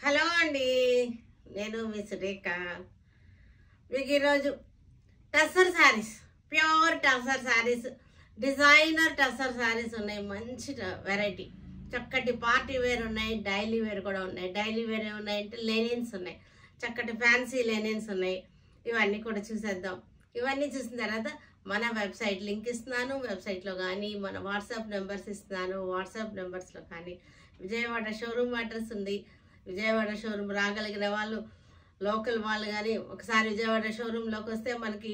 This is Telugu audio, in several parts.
హలో అండి, నేను మీ సురేఖ. మీకు ఈరోజు టసర్ శారీస్, ప్యూర్ టసర్ శారీస్, డిజైనర్ టసర్ శారీస్ ఉన్నాయి. మంచి వెరైటీ, చక్కటి పార్టీ వేర్ ఉన్నాయి, డైలీ వేర్ కూడా ఉన్నాయి. డైలీ వేర్ ఏమున్నాయంటే లెనిన్స్ ఉన్నాయి, చక్కటి ఫ్యాన్సీ లెనిన్స్ ఉన్నాయి. ఇవన్నీ కూడా చూసేద్దాం. ఇవన్నీ చూసిన తర్వాత మన వెబ్సైట్ లింక్ ఇస్తున్నాను. వెబ్సైట్లో కానీ మన వాట్సాప్ నెంబర్స్ ఇస్తున్నాను. వాట్సాప్ నెంబర్స్లో కానీ విజయవాడ షోరూమ్ అడ్రస్ ఉంది. విజయవాడ షోరూమ్ రాగలిగిన వాళ్ళు, లోకల్ వాళ్ళు కానీ ఒకసారి విజయవాడ షోరూంలోకి వస్తే మనకి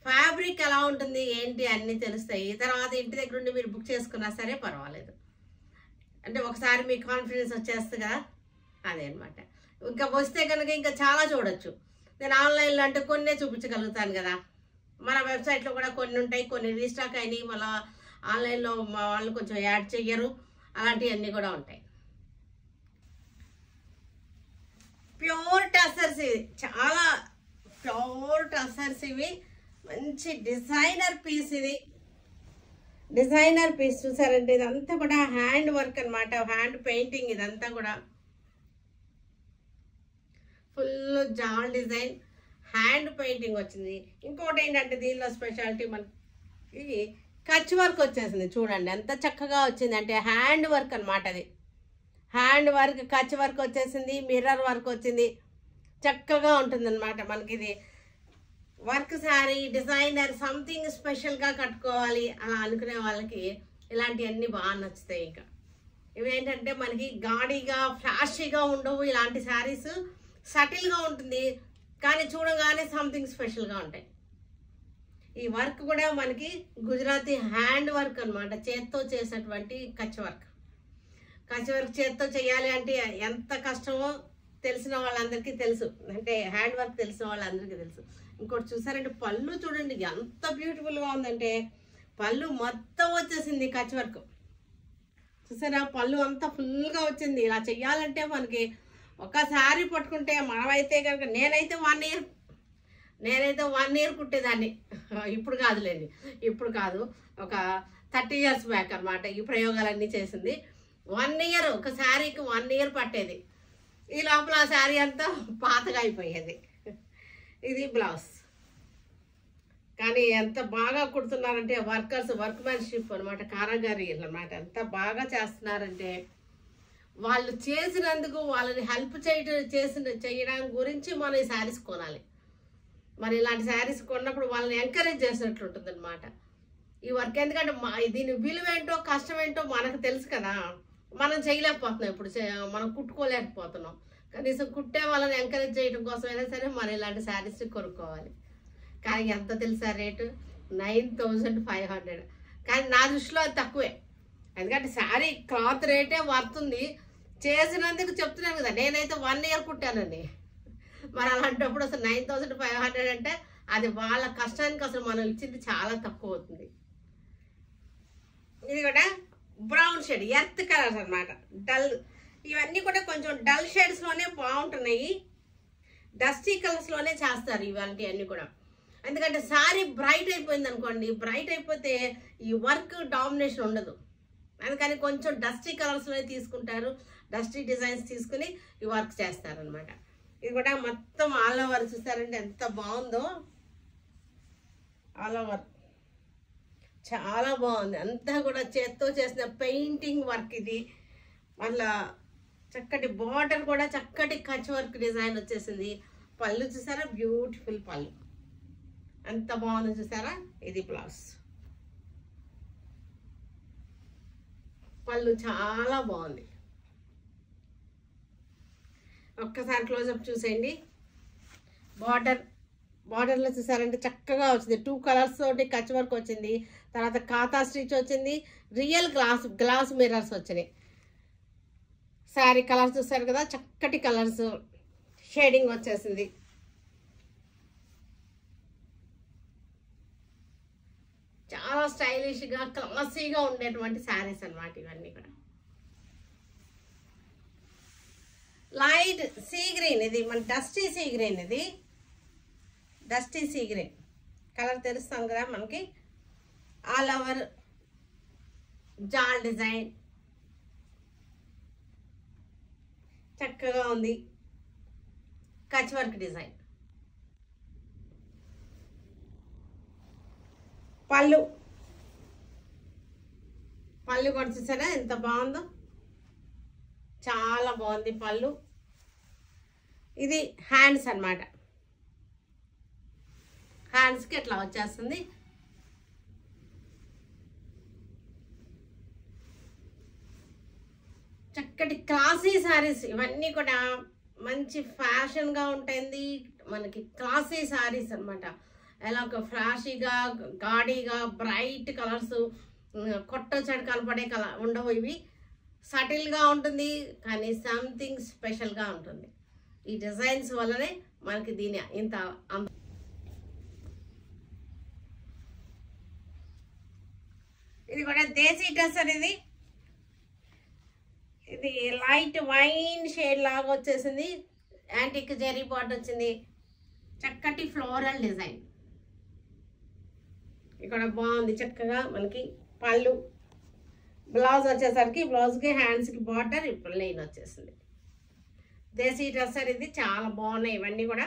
ఫ్యాబ్రిక్ ఎలా ఉంటుంది ఏంటి అన్నీ తెలుస్తాయి. తర్వాత ఇంటి దగ్గర ఉండి మీరు బుక్ చేసుకున్నా సరే పర్వాలేదు. అంటే ఒకసారి మీ కాన్ఫిడెన్స్ వచ్చేస్తుంది కదా, అదే అనమాట. ఇంకా వస్తే కనుక ఇంకా చాలా చూడొచ్చు. నేను ఆన్లైన్లో అంటే కొన్నే చూపించగలుగుతాను కదా. మన వెబ్సైట్లో కూడా కొన్ని ఉంటాయి, కొన్ని రీస్టాక్ అయినాయి. మళ్ళీ ఆన్లైన్లో మా వాళ్ళు కొంచెం యాడ్ చెయ్యరు, అలాంటివన్నీ కూడా ఉంటాయి. ప్యూర్ టసర్స్, ఇవి చాలా ప్యూర్ టసర్స్. ఇవి మంచి డిజైనర్ పీస్. ఇది డిజైనర్ పీస్ చూసారంటే ఇదంతా కూడా హ్యాండ్ వర్క్ అనమాట, హ్యాండ్ పెయింటింగ్. ఇదంతా కూడా ఫుల్ జాల్ డిజైన్, హ్యాండ్ పెయింటింగ్ వచ్చింది. ఇంకోటి ఏంటంటే దీనిలో స్పెషాలిటీ మనకి కచ్ వర్క్ వచ్చేసింది. చూడండి ఎంత చక్కగా వచ్చింది అంటే హ్యాండ్ వర్క్ అనమాట. అది హ్యాండ్ వర్క్, కచ్ వర్క్ వచ్చేసింది, మిర్రర్ వర్క్ వచ్చింది. చక్కగా ఉంటుంది అనమాట మనకి. ఇది వర్క్ శారీ, డిజైనర్, సంథింగ్ స్పెషల్గా కట్టుకోవాలి అలా అనుకునే వాళ్ళకి ఇలాంటివన్నీ బాగా నచ్చుతాయి. ఇంకా ఇవేంటంటే మనకి గాడీగా ఫ్లాషీగా ఉండవు. ఇలాంటి శారీస్ సటిల్గా ఉంటుంది, కానీ చూడగానే సంథింగ్ స్పెషల్గా ఉంటాయి. ఈ వర్క్ కూడా మనకి గుజరాతీ హ్యాండ్ వర్క్ అనమాట, చేత్తో చేసేటువంటి కచ్ వర్క్. కచ్ వర్క్ చేత్తో చేయాలి అంటే ఎంత కష్టమో తెలిసిన వాళ్ళందరికీ తెలుసు, అంటే హ్యాండ్ వర్క్ తెలిసిన వాళ్ళందరికీ తెలుసు. ఇంకోటి చూసారంటే పళ్ళు చూడండి ఎంత బ్యూటిఫుల్గా ఉందంటే, పళ్ళు మొత్తం వచ్చేసింది కచ్ వర్క్. చూసారా, పళ్ళు అంతా ఫుల్గా వచ్చింది. ఇలా చెయ్యాలంటే మనకి ఒకసారి పట్టుకుంటే మనమైతే కనుక నేనైతే 1 ఇయర్ కుట్టేదాన్ని. ఇప్పుడు కాదులేండి, ఇప్పుడు కాదు, ఒక 30 years బ్యాక్ అనమాట ఈ ప్రయోగాలన్నీ చేసింది. 1 ఇయర్, ఒక శారీకి 1 ఇయర్ పట్టేది. ఈ లోపల ఆ శారీ అంతా పాతగా అయిపోయేది. ఇది బ్లౌజ్. కానీ ఎంత బాగా కుడుతున్నారంటే వర్కర్స్, వర్క్మెన్షిప్ అనమాట, కారాగారీలు అనమాట. ఎంత బాగా చేస్తున్నారంటే వాళ్ళు చేసినందుకు వాళ్ళని హెల్ప్ చేయడం గురించి మనం ఈ శారీస్ కొనాలి. మరి ఇలాంటి శారీస్ కొన్నప్పుడు వాళ్ళని ఎంకరేజ్ చేసినట్లు ఉంటుంది అనమాట ఈ వర్క్. ఎందుకంటే దీని విలువ ఏంటో కష్టం ఏంటో మనకు తెలుసు కదా. మనం చేయలేకపోతున్నాం, ఇప్పుడు మనం కుట్టుకోలేకపోతున్నాం. కనీసం కుట్టే వాళ్ళని ఎంకరేజ్ చేయడం కోసమైనా సరే మనం ఇలాంటి శారీస్ కొనుక్కోవాలి. కానీ ఎంత తెలుసా రేటు? 9500. కానీ నా దృష్టిలో అది తక్కువే. ఎందుకంటే శారీ క్లాత్ రేటే వర్తుంది. చేసినందుకు చెప్తున్నాను కదా, నేనైతే 1 ఇయర్ కుట్టానండి. మరి అలాంటప్పుడు అసలు 9500 అంటే అది వాళ్ళ కష్టానికి అసలు మనం ఇచ్చింది చాలా తక్కువ అవుతుంది. ఇది కూడా బ్రౌన్ షేడ్, ఎర్త్ కలర్స్ అనమాట, డల్. ఇవన్నీ కూడా కొంచెం డల్ షేడ్స్లోనే బాగుంటున్నాయి. డస్టీ కలర్స్లోనే చేస్తారు ఇవన్నీ కూడా. ఎందుకంటే శారీ బ్రైట్ అయిపోయింది అనుకోండి, బ్రైట్ అయిపోతే ఈ వర్క్ డామినేషన్ ఉండదు. అందుకని కొంచెం డస్టీ కలర్స్లోనే తీసుకుంటారు, డస్టీ డిజైన్స్ తీసుకుని ఈ వర్క్ చేస్తారనమాట. ఇది కూడా మొత్తం ఆల్ ఓవర్ చూస్తారంటే ఎంత బాగుందో. ఆల్ ఓవర్ చాలా బాగుంది. అంతా కూడా చేత్తో చేసిన పెయింటింగ్ వర్క్ ఇది. మళ్ళా చక్కటి బార్డర్ కూడా చక్కటి కచ్ వర్క్ డిజైన్ వచ్చేసింది. పళ్ళు చూసారా, బ్యూటిఫుల్ పళ్ళు, ఎంత బాగుంది చూసారా. ఇది బ్లౌజ్. పళ్ళు చాలా బాగుంది. ఒక్కసారి క్లోజప్ చూసేయండి. బార్డర్లో చూసారంటే చక్కగా వచ్చింది. 2 కలర్స్ తోటి కచ్ వర్క్ వచ్చింది. తర్వాత కాతా స్టిచ్ వచ్చింది. రియల్ గ్లాస్ మిర్రర్స్ వచ్చినాయి. శారీ కలర్స్ చూసారు కదా, చక్కటి కలర్స్, షేడింగ్ వచ్చేసింది. చాలా స్టైలిష్గా, క్లాసీగా ఉండేటువంటి శారీస్ అనమాట ఇవన్నీ కూడా. లైట్ సీ గ్రీన్, ఇది మన డస్టీ సీ గ్రీన్. ఇది డస్టీ సీ గ్రీన్ కలర్ తెలుస్తాం కదా మనకి. ఆల్ ఓవర్ జాల్ డిజైన్, చక్కగా ఉంది. Kutch work design. పళ్ళు కూడా చూసారా ఎంత బాగుందో, చాలా బాగుంది పళ్ళు. ఇది హ్యాండ్స్ అన్నమాట. హ్యాండ్స్కి ఇట్లా వచ్చేస్తుంది. చక్కటి క్లాసీ శారీస్ ఇవన్నీ కూడా మంచి ఫ్యాషన్గా ఉంటుంది. మనకి క్లాసీ శారీస్ అనమాట. ఎలా ఒక ఫ్లాషీగా, గాడీగా, బ్రైట్ కలర్స్, కొట్టొచ్చాడు కనపడే కలర్ ఉండవు. ఇవి సటిల్గా ఉంటుంది కానీ సంథింగ్ స్పెషల్గా ఉంటుంది. ఈ డిజైన్స్ వల్లనే మనకి దీని ఇంత ఇది కూడా దేశీ డ్రెస్ అనేది. ఇది లైట్ వైన్ షేడ్ లాగా వచ్చేసింది. యాంటిక్ జెరీ బార్డర్ వచ్చింది. చక్కటి ఫ్లోరల్ డిజైన్ ఇక్కడ బాగుంది. చక్కగా మనకి పళ్ళు, బ్లౌజ్ వచ్చేసరికి బ్లౌజ్కి హ్యాండ్స్కి బార్డర్ ఇప్పుడు లైన్ వచ్చేసింది. దేశీ డ్రెస్ అనేది చాలా బాగున్నాయి. ఇవన్నీ కూడా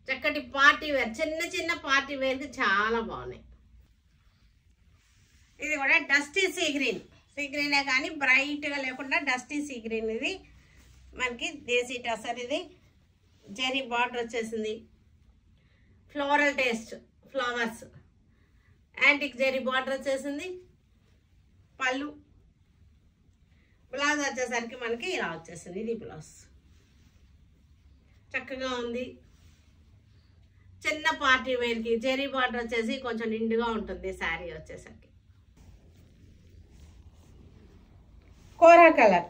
చక్కటి పార్టీ వేర్, చిన్న చిన్న పార్టీ వేర్కి చాలా బాగున్నాయి. ఇది కూడా డస్టీ సీ గ్రీన్, సీ గ్రీనే కానీ బ్రైట్గా లేకుండా డస్టీ సీ గ్రీన్. ఇది మనకి దేశీ డ్రెస్ అనేది. జెరీ బార్డర్ వచ్చేసింది. Floral taste, flowers, antique zari border వచ్చేసింది. పళ్ళు, బ్లౌజ్ వచ్చేసరికి మనకి ఇలా వచ్చేసింది. ఇది బ్లౌజ్ చక్కగా ఉంది. చిన్న పార్టీ వేర్కి జెరీ బార్డర్ వచ్చేసి కొంచెం నిండుగా ఉంటుంది శారీ వచ్చేసరికి. కోరా కలర్,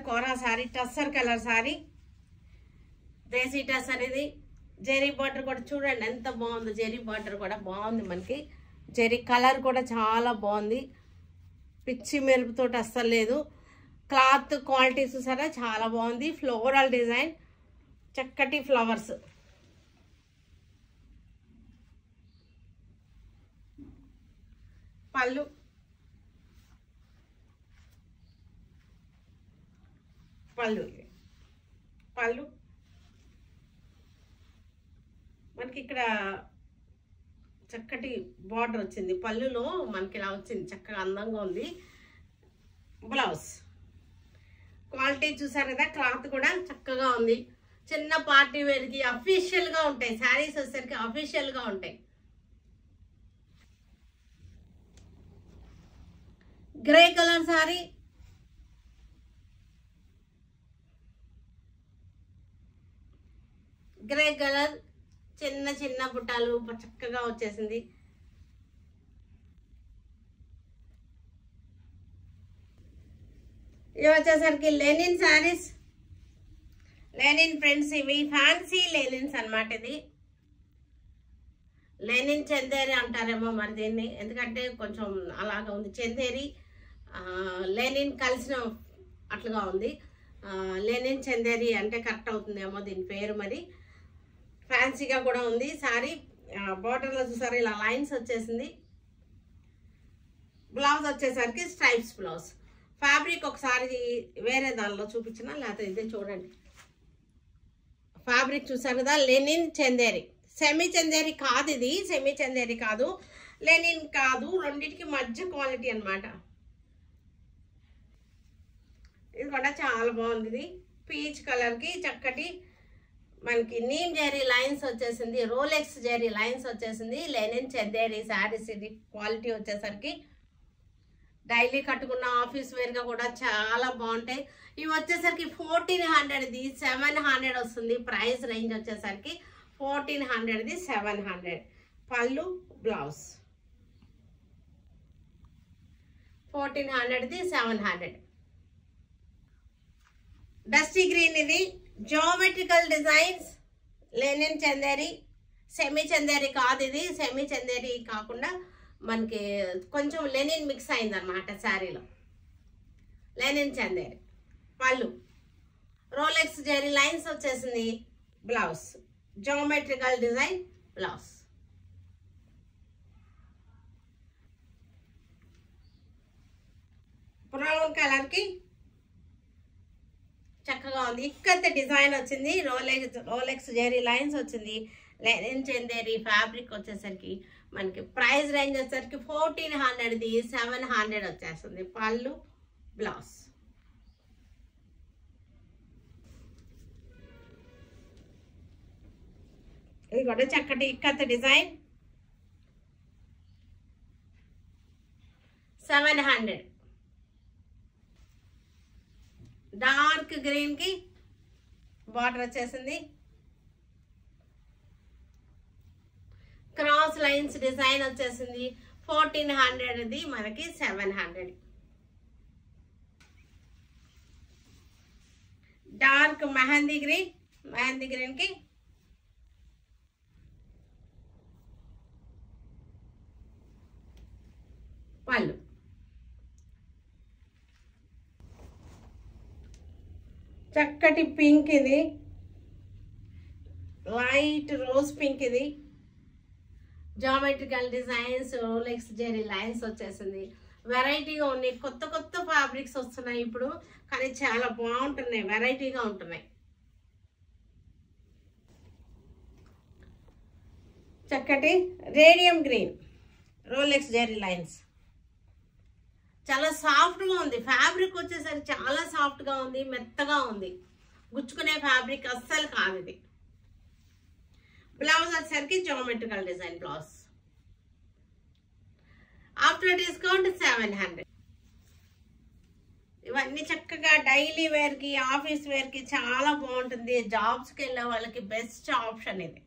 కోరా శారీ, టస్సర్ కలర్ శారీ. దేశీ డ్రెస్ అనేది. జెరీ బార్డర్ కూడా చూడండి ఎంత బాగుంది. జెరీ బార్డర్ కూడా బాగుంది. మనకి జెరీ కలర్ కూడా చాలా బాగుంది. పిచ్చి మెరుపుతోటి అస్సలు లేదు. క్లాత్ క్వాలిటీ చూసారా చాలా బాగుంది. ఫ్లోరల్ డిజైన్, చక్కటి ఫ్లవర్స్. పళ్ళు, పళ్ళు మనకి ఇక్కడ చక్కటి బార్డర్ వచ్చింది. పళ్ళులో మనకి ఇలా వచ్చింది, చక్కగా అందంగా ఉంది. బ్లౌజ్ క్వాలిటీ చూసారు కదా, క్లాత్ కూడా చక్కగా ఉంది. చిన్న పార్టీ వేర్కి అఫీషియల్గా ఉంటాయి శారీస్ వచ్చేసరికి, అఫీషియల్గా ఉంటాయి. Grey colour sari, grey colour, చిన్న చిన్న బుట్టాలు చక్కగా వచ్చేసింది. ఇవి వచ్చేసరికి లెనిన్ శారీస్, లెనిన్ ప్రింట్స్. ఇవి ఫ్యాన్సీ లెనిన్స్ అన్నమాట. ఇది లెనిన్ చందేరి అంటారేమో మరి దీన్ని, ఎందుకంటే కొంచెం అలాగా ఉంది. చందేరి లెనిన్ కలిసిన అట్లుగా ఉంది. లెనిన్ చందేరి అంటే కరెక్ట్ అవుతుందేమో దీని పేరు. మరి ఫ్యాన్సీగా కూడా ఉంది శారీ. బార్డర్లో చూసారు ఇలా లైన్స్ వచ్చేసింది. బ్లౌజ్ వచ్చేసరికి స్ట్రైప్స్ బ్లౌజ్. ఫ్యాబ్రిక్ ఒకసారి వేరే దానిలో చూపించిన, లేకపోతే ఇదే చూడండి. ఫ్యాబ్రిక్ చూసారు కదా, లెనిన్ చందేరి. సెమీ చందేరి కాదు ఇది, సెమీ చందేరి కాదు, లెనిన్ కాదు, రెండింటికి మధ్య క్వాలిటీ అన్నమాట. ఇది కూడా చాలా బాగుంది. ఇది పీచ్ కలర్కి చక్కటి మనకి నీమ్ జెరీ లైన్స్ వచ్చేసింది. రోలెక్స్ జెరీ లైన్స్ వచ్చేసింది. లెనిన్ చందేరి శారీస్. ఇది క్వాలిటీ వచ్చేసరికి డైలీ కట్టుకున్న ఆఫీస్ వేర్గా కూడా చాలా బాగుంటాయి. ఇవి వచ్చేసరికి 1400ది 700 వస్తుంది. ప్రైస్ రేంజ్ వచ్చేసరికి 1400ది 700. పళ్ళు, బ్లౌజ్ 1400ది 700. Dusty green. ఇది geometrical designs, linen Chanderi. Semi Chanderi కాదు ఇది, సెమీ చందేరి కాకుండా మనకి కొంచెం లెనిన్ మిక్స్ అయిందన్నమాట శారీలో. లెనిన్ చందేరి. పళ్ళు, రోలెక్స్ జెరీ లైన్స్ వచ్చేసింది. Blouse geometrical design blouse. Brown కలర్కి చక్కగా ఉంది. ఇక్కత డిజైన్ వచ్చింది, రోలెక్స్ జెరీ లైన్స్ వచ్చింది. లెనిన్ చందేరి ఫ్యాబ్రిక్ వచ్చేసరికి మనకి ప్రైస్ రేంజ్ వచ్చేసరికి 1400ది 700 వచ్చేస్తుంది. పళ్ళు బ్లౌజ్. ఇది కూడా చక్కటి ఇక్కత డిజైన్ 700. డార్క్ గ్రీన్ కి బార్డర్ వచ్చేసింది. క్రాస్ లైన్స్ డిజైన్ వచ్చేసింది. 1400ది మనకి 700. డార్క్ మెహందీ గ్రీన్ కి పళ్ళు. చక్కటి పింక్ ఇది, లైట్ రోజ్ పింక్ ఇది. Geometrical designs, Rolex zari lines వచ్చేసింది. వెరైటీగా ఉన్నాయి, కొత్త కొత్త ఫ్యాబ్రిక్స్ వస్తున్నాయి ఇప్పుడు, కానీ చాలా బాగుంటున్నాయి, వెరైటీగా ఉంటున్నాయి. చక్కటి radium green, Rolex zari lines. చాలా సాఫ్ట్గా ఉంది ఫ్యాబ్రిక్ వచ్చేసరికి, చాలా సాఫ్ట్గా ఉంది, మెత్తగా ఉంది, గుచ్చుకునే ఫ్యాబ్రిక్ అస్సలు కాదు ఇది. బ్లౌజ్ వచ్చేసరికి geometrical design blouse. After discount 700. ఇవన్నీ చక్కగా డైలీ వేర్కి, ఆఫీస్ వేర్కి చాలా బాగుంటుంది. జాబ్స్కి వెళ్ళే వాళ్ళకి బెస్ట్ ఆప్షన్ ఇది.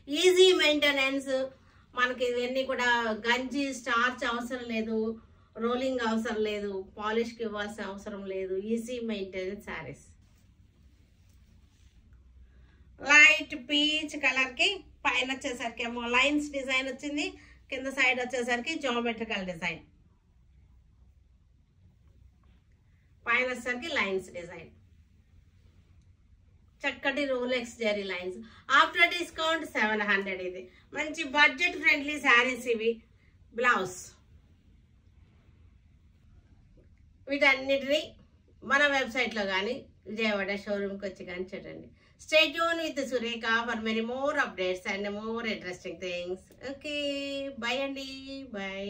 ఈజీ మెయింటెనెన్స్, మనకి ఇవన్నీ కూడా గంజి స్టార్చ్ అవసరం లేదు, రోలింగ్ అవసరం లేదు, పాలిష్కి ఇవ్వాల్సిన అవసరం లేదు. Easy maintenance saris. Light peach colour కి పైన వచ్చేసరికి ఏమో లైన్స్ డిజైన్ వచ్చింది, కింద సైడ్ వచ్చేసరికి జామెట్రికల్ డిజైన్, పైన వచ్చేసరికి లైన్స్ డిజైన్. చక్కటి Rolex zari lines. After discount 700. ఇది మంచి బడ్జెట్ ఫ్రెండ్లీ శారీస్ ఇవి. బ్లౌజ్. వీటన్నిటిని మన వెబ్సైట్లో కానీ విజయవాడ షోరూమ్కి వచ్చి కానీ చూడండి. Stay tuned with Surekha for many more updates and more interesting things. Okay, bye Andy, bye.